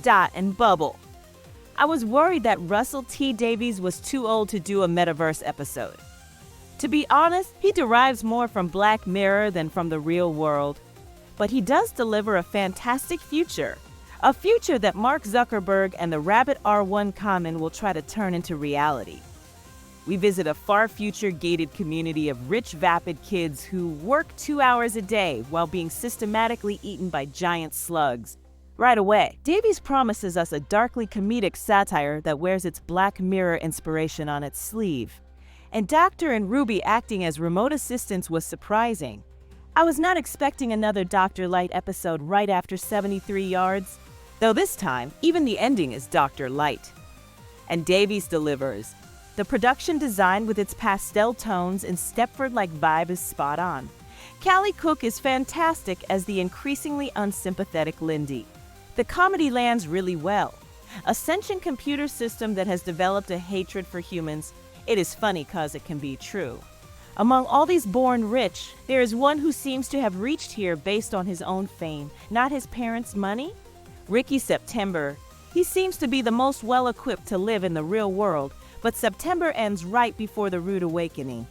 Dot and Bubble. I was worried that Russell T. Davies was too old to do a Metaverse episode. To be honest, he derives more from Black Mirror than from the real world. But he does deliver a fantastic future. A future that Mark Zuckerberg and the Rabbit R1 Common will try to turn into reality. We visit a far future gated community of rich, vapid kids who work 2 hours a day while being systematically eaten by giant slugs. Right away, Davies promises us a darkly comedic satire that wears its Black Mirror inspiration on its sleeve. And Dr. and Ruby acting as remote assistants was surprising. I was not expecting another Dr. Light episode right after 73 Yards, though this time, even the ending is Dr. Light. And Davies delivers. The production design with its pastel tones and Stepford-like vibe is spot on. Callie Cooke is fantastic as the increasingly unsympathetic Lindy. The comedy lands really well. A sentient computer system that has developed a hatred for humans. It is funny cause it can be true. Among all these born rich, there is one who seems to have reached here based on his own fame, not his parents' money. Ricky September. He seems to be the most well-equipped to live in the real world, but September ends right before the rude awakening.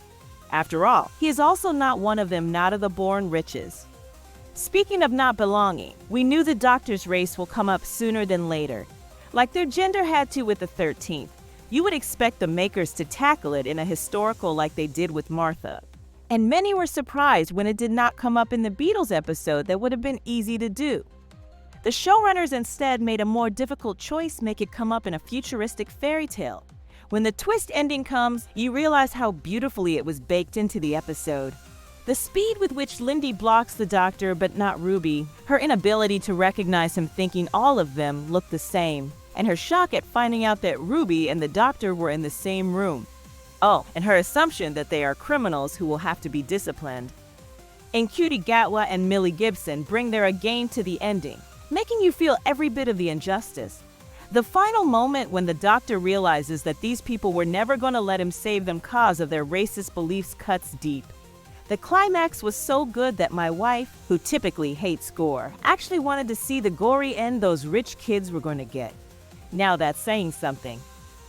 After all, he is also not one of them, not of the born riches. Speaking of not belonging, we knew the Doctor's race will come up sooner than later. Like their gender had to with the 13th, you would expect the makers to tackle it in a historical like they did with Martha. And many were surprised when it did not come up in the Beatles episode that would have been easy to do. The showrunners instead made a more difficult choice, make it come up in a futuristic fairy tale. When the twist ending comes, you realize how beautifully it was baked into the episode. The speed with which Lindy blocks the Doctor but not Ruby, her inability to recognize him thinking all of them look the same, and her shock at finding out that Ruby and the Doctor were in the same room. Oh, and her assumption that they are criminals who will have to be disciplined. Ncuti Gatwa and Millie Gibson bring their A-game to the ending, making you feel every bit of the injustice. The final moment when the Doctor realizes that these people were never going to let him save them cause of their racist beliefs cuts deep. The climax was so good that my wife, who typically hates gore, actually wanted to see the gory end those rich kids were going to get. Now that's saying something.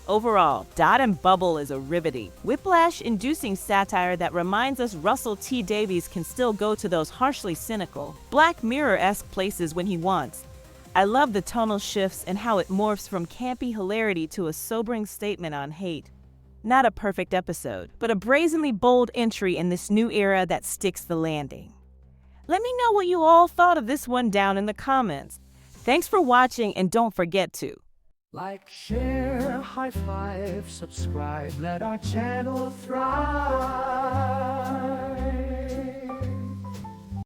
Overall, Dot and Bubble is a riveting, whiplash-inducing satire that reminds us Russell T. Davies can still go to those harshly cynical, Black Mirror-esque places when he wants. I love the tonal shifts and how it morphs from campy hilarity to a sobering statement on hate. Not a perfect episode, but a brazenly bold entry in this new era that sticks the landing. Let me know what you all thought of this one down in the comments. Thanks for watching, and don't forget to like, share, high five, subscribe, let our channel thrive.